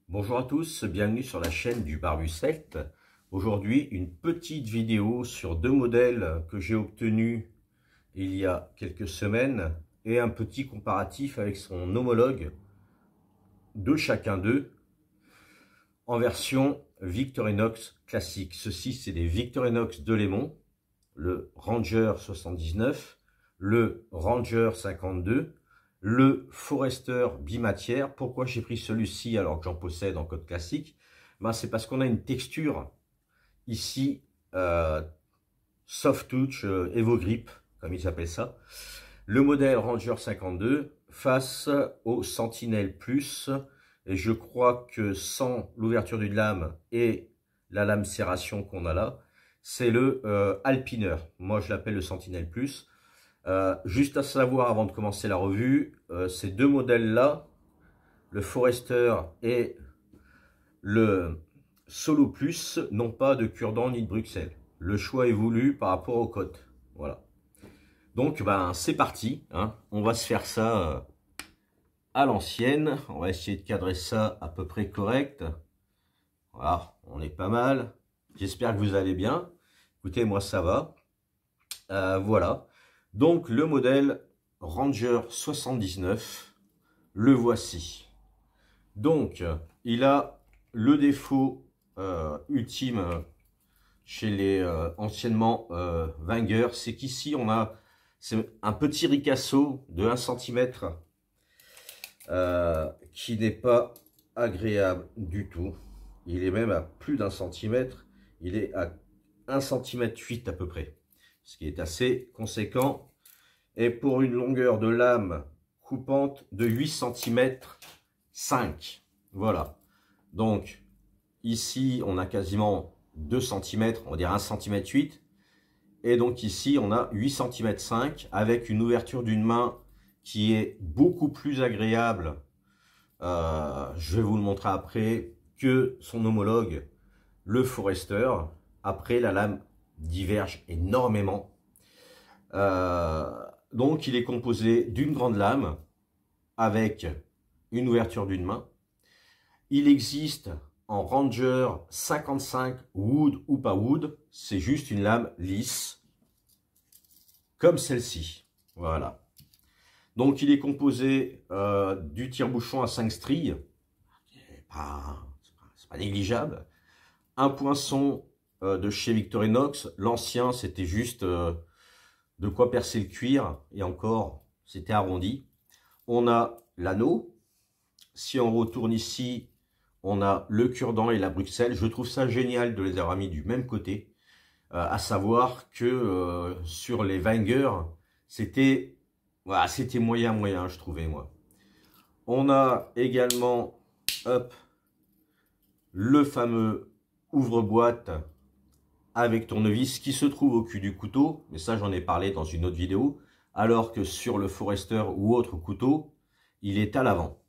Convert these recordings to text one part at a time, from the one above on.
Bonjour à tous, bienvenue sur la chaîne du Barbu Celte. Aujourd'hui, une petite vidéo sur deux modèles que j'ai obtenus il y a quelques semaines et un petit comparatif avec son homologue de chacun d'eux en version Victorinox classique. Ceci, c'est des Victorinox de Lémon, le Ranger 79, le Ranger 52, le Forester bimatière. Pourquoi j'ai pris celui-ci alors que j'en possède en code classique? C'est parce qu'on a une texture ici soft touch, Evo Grip, comme ils appellent ça. Le modèle Ranger 52 face au Sentinel Plus, et je crois que sans l'ouverture d'une lame et la lame serration qu'on a là, c'est le Alpiner. Moi je l'appelle le Sentinel Plus. Juste à savoir avant de commencer la revue, ces deux modèles là, le Forester et le Solo Plus, n'ont pas de cure-dent ni de Bruxelles. Le choix est voulu par rapport aux côtes. Voilà. Donc c'est parti, hein. On va se faire ça à l'ancienne. On va essayer de cadrer ça à peu près correct. Voilà, on est pas mal. J'espère que vous allez bien. Écoutez, moi ça va. Voilà. Donc le modèle Ranger 79, le voici. Donc il a le défaut ultime chez les anciennement Wenger, c'est qu'ici on a un petit ricasso de 1 cm qui n'est pas agréable du tout. Il est même à plus d'1 centimètre, il est à 1,8 cm à peu près, ce qui est assez conséquent. Et pour une longueur de lame coupante de 8 cm 5. Voilà. Donc ici on a quasiment 2 cm, on va dire 1,8 cm. Et donc ici on a 8 cm 5 avec une ouverture d'une main qui est beaucoup plus agréable. Je vais vous le montrer après, que son homologue, le Forester. Après, la lame diverge énormément. Donc il est composé d'une grande lame avec une ouverture d'une main. Il existe en Ranger 55 wood ou pas wood, c'est juste une lame lisse comme celle-ci. Voilà. Donc il est composé du tire-bouchon à 5 stries, c'est pas négligeable. Un poinçon de chez Victorinox, l'ancien c'était juste de quoi percer le cuir, et encore c'était arrondi. On a l'anneau. Si on retourne ici, on a le cure-dent et la Bruxelles. Je trouve ça génial de les avoir mis du même côté. À savoir que sur les Wenger, c'était voilà, c'était moyen, je trouvais, moi. On a également le fameux ouvre-boîte avec tournevis qui se trouve au cul du couteau. Mais ça, j'en ai parlé dans une autre vidéo. Alors que sur le Forester ou autre couteau, il est à l'avant.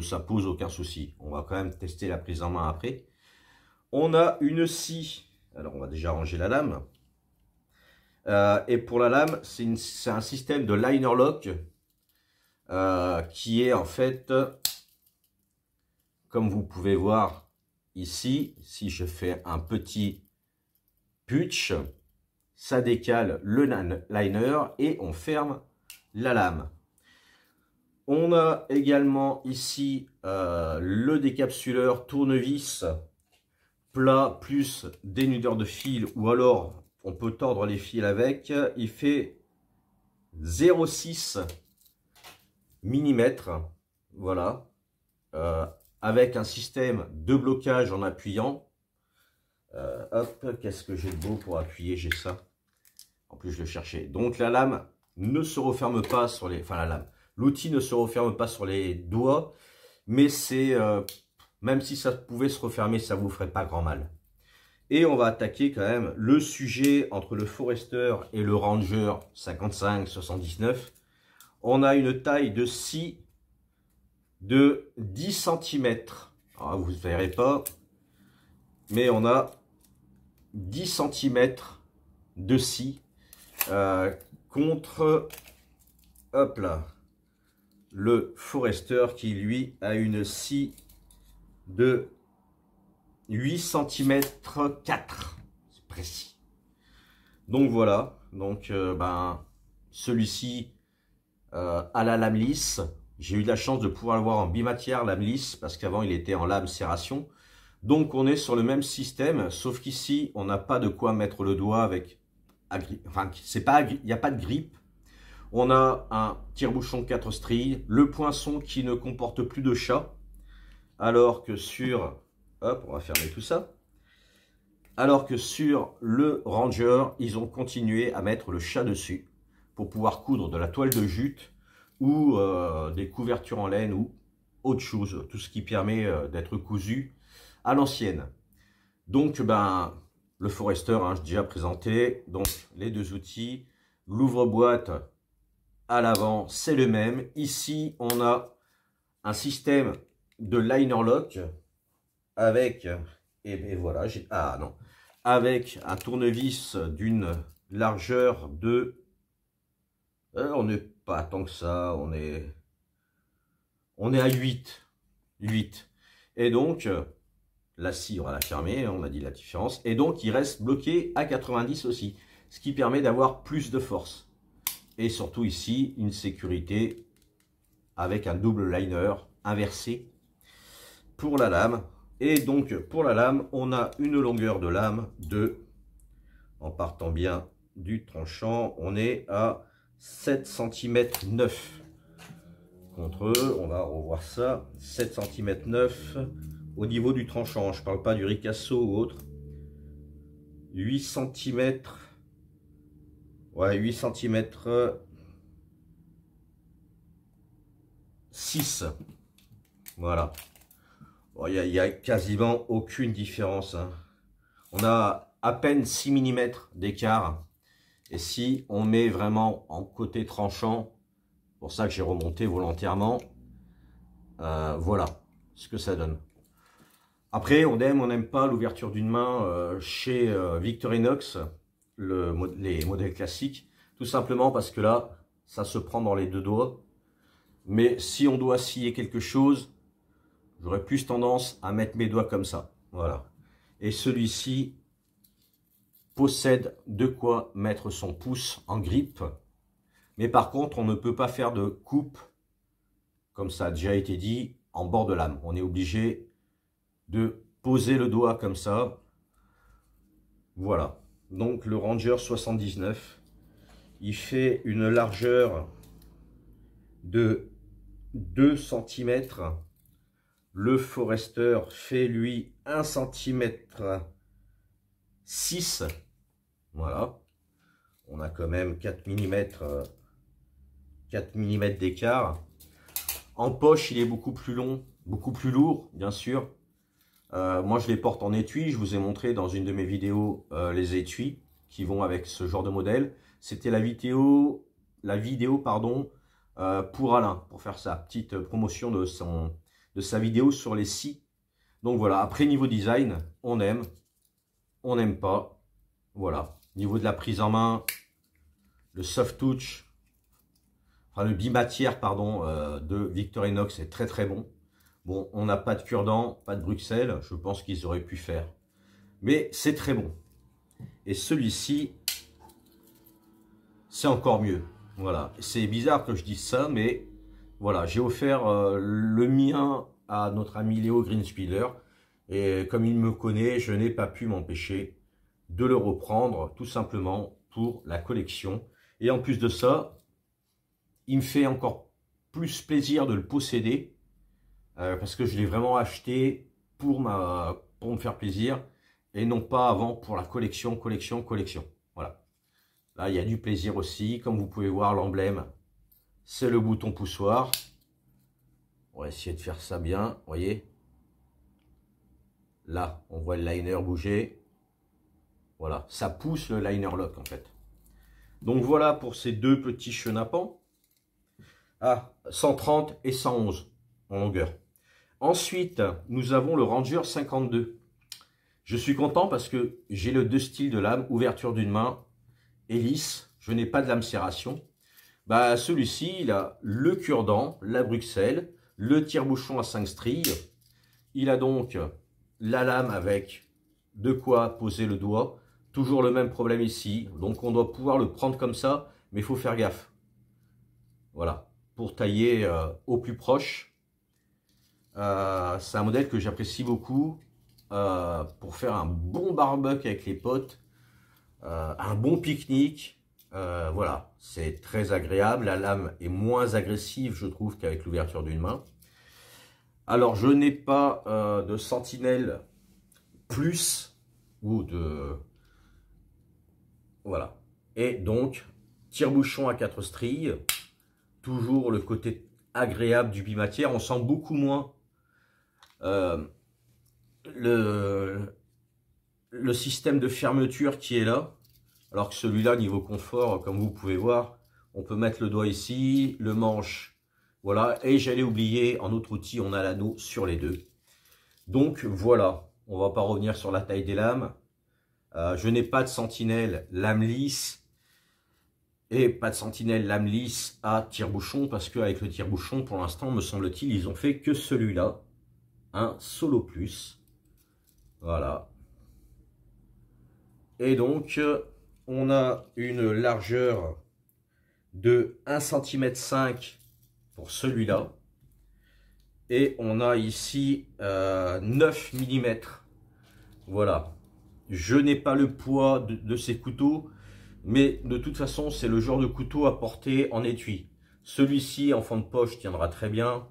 Ça pose aucun souci. On va quand même tester la prise en main après. On a une scie. Alors, on va déjà ranger la lame. Et pour la lame, c'est un système de liner lock qui est en fait, comme vous pouvez voir ici, si je fais un petit putsch, ça décale le liner et on ferme la lame. On a également ici le décapsuleur tournevis plat plus dénudeur de fil, ou alors on peut tordre les fils avec. Il fait 0,6 mm, voilà, avec un système de blocage en appuyant. Hop, qu'est-ce que j'ai de beau pour appuyer, j'ai ça. En plus, je le cherchais. Donc la lame ne se referme pas sur les... Enfin, la lame. L'outil ne se referme pas sur les doigts, mais c'est... même si ça pouvait se refermer, ça vous ferait pas grand mal. Et on va attaquer quand même le sujet entre le Forester et le Ranger 55-79. On a une taille de scie de 10 cm. Alors, vous ne verrez pas, mais on a 10 cm de scie contre, hop là, le Forester qui lui a une scie de 8 cm 4. C'est précis. Donc voilà. Donc celui-ci à la lame lisse. J'ai eu de la chance de pouvoir l'avoir en bimatière lame lisse parce qu'avant il était en lame serration. Donc on est sur le même système, sauf qu'ici on n'a pas de quoi mettre le doigt avec, enfin c'est pas, il n'y a pas de grippe. On a un tire-bouchon 4 stries, le poinçon qui ne comporte plus de chat, alors que sur, hop, on va fermer tout ça. Alors que sur le Ranger, ils ont continué à mettre le chat dessus pour pouvoir coudre de la toile de jute ou des couvertures en laine ou autre chose, tout ce qui permet d'être cousu à l'ancienne. Donc le Forester, j'ai déjà présenté, donc les deux outils, l'ouvre-boîte à l'avant, c'est le même. Ici, on a un système de liner lock avec, et voilà, avec un tournevis d'une largeur de, on n'est pas tant que ça, on est à 8. Et donc, la scie, on va la fermer, on a dit la différence. Et donc, il reste bloqué à 90 aussi, ce qui permet d'avoir plus de force. Et surtout ici, une sécurité avec un double liner inversé pour la lame. Et donc, pour la lame, on a une longueur de lame de, en partant bien du tranchant, on est à 7 cm 9. Contre eux, on va revoir ça, 7 cm 9 au niveau du tranchant. Je ne parle pas du ricasso ou autre. 8 cm. Ouais, 8 cm 6. Voilà. Bon, il n'y a quasiment aucune différence. Hein. On a à peine 6 mm d'écart. Et si on met vraiment en côté tranchant, pour ça que j'ai remonté volontairement, voilà ce que ça donne. Après, on n'aime pas l'ouverture d'une main chez Victorinox, les modèles classiques, tout simplement parce que là, ça se prend dans les deux doigts. Mais si on doit scier quelque chose, j'aurais plus tendance à mettre mes doigts comme ça. Voilà. Et celui-ci possède de quoi mettre son pouce en grippe. Mais par contre, on ne peut pas faire de coupe, comme ça a déjà été dit, en bord de lame. On est obligé de poser le doigt comme ça. Voilà. Donc le Ranger 79, il fait une largeur de 2 cm. Le Forester fait lui 1 cm 6. Voilà. On a quand même 4 mm d'écart. En poche, il est beaucoup plus long, beaucoup plus lourd, bien sûr. Moi, je les porte en étui. Je vous ai montré dans une de mes vidéos les étuis qui vont avec ce genre de modèle. C'était la vidéo pour Alain, pour faire sa petite promotion de sa vidéo sur les scies. Donc voilà, après niveau design, on aime, on n'aime pas. Voilà, niveau de la prise en main, le soft touch, enfin le bimatière pardon, de Victorinox est très très bon. Bon, on n'a pas de cure-dent, pas de Bruxelles, je pense qu'ils auraient pu faire. Mais c'est très bon. Et celui-ci, c'est encore mieux. Voilà, c'est bizarre que je dise ça, mais voilà, j'ai offert le mien à notre ami Léo Greenspieler. Et comme il me connaît, je n'ai pas pu m'empêcher de le reprendre, tout simplement pour la collection. Et en plus de ça, il me fait encore plus plaisir de le posséder. Parce que je l'ai vraiment acheté pour me faire plaisir et non pas avant pour la collection. Voilà. Là, il y a du plaisir aussi. Comme vous pouvez voir, l'emblème, c'est le bouton poussoir. On va essayer de faire ça bien, vous voyez. Là, on voit le liner bouger. Voilà, ça pousse le liner lock en fait. Donc voilà pour ces deux petits chenapans. Ah, 130 et 111 en longueur. Ensuite, nous avons le Ranger 52. Je suis content parce que j'ai le deux styles de lame, ouverture d'une main et lisse. Je n'ai pas de lame serration. Bah, celui-ci, il a le cure-dent, la Bruxelles, le tire-bouchon à 5 stries. Il a donc la lame avec de quoi poser le doigt. Toujours le même problème ici. Donc on doit pouvoir le prendre comme ça, mais il faut faire gaffe. Voilà, pour tailler au plus proche. C'est un modèle que j'apprécie beaucoup pour faire un bon barbecue avec les potes, un bon pique-nique. Voilà, c'est très agréable. La lame est moins agressive, je trouve, qu'avec l'ouverture d'une main. Alors, je n'ai pas de Sentinelle plus ou de... Voilà. Et donc, tire-bouchon à 4 stries. Toujours le côté agréable du bimatière. On sent beaucoup moins le système de fermeture qui est là. Alors que celui-là, niveau confort, comme vous pouvez voir, on peut mettre le doigt ici, le manche. Voilà. Et j'allais oublier, en autre outil, on a l'anneau sur les deux. Donc voilà, on va pas revenir sur la taille des lames. Je n'ai pas de Sentinelle lame lisse et pas de Sentinelle lame lisse à tire-bouchon parce qu'avec le tire-bouchon, pour l'instant, me semble-t-il, ils ont fait que celui-là, un Solo Plus. Voilà. Et donc, on a une largeur de 1,5 cm pour celui-là. Et on a ici 9 mm. Voilà. Je n'ai pas le poids de ces couteaux, mais de toute façon, c'est le genre de couteau à porter en étui. Celui-ci, en fond de poche, tiendra très bien.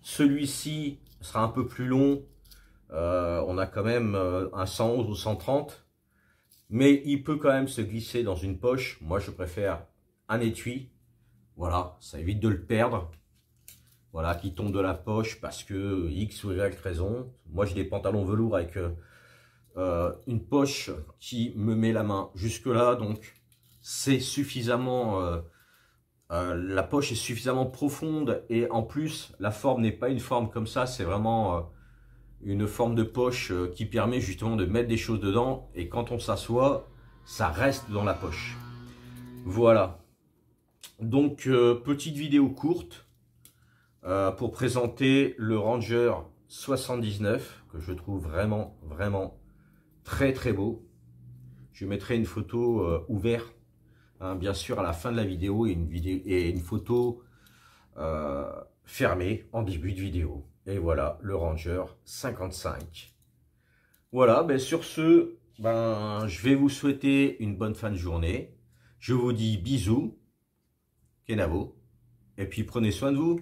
Celui-ci sera un peu plus long. On a quand même un 111 ou 130. Mais il peut quand même se glisser dans une poche. Moi, je préfère un étui. Voilà, ça évite de le perdre. Voilà, qui tombe de la poche parce que X ou Y raison. Moi, j'ai des pantalons velours avec... une poche qui me met la main jusque là, donc c'est suffisamment la poche est suffisamment profonde et en plus la forme n'est pas une forme comme ça, c'est vraiment une forme de poche qui permet justement de mettre des choses dedans et quand on s'assoit ça reste dans la poche. Voilà, donc petite vidéo courte pour présenter le Ranger 79 que je trouve vraiment très très beau. Je mettrai une photo ouverte, hein, bien sûr à la fin de la vidéo, et une photo fermée en début de vidéo. Et voilà le Ranger 55. Voilà, ben sur ce, ben, je vais vous souhaiter une bonne fin de journée. Je vous dis bisous, Kenavo, et puis prenez soin de vous.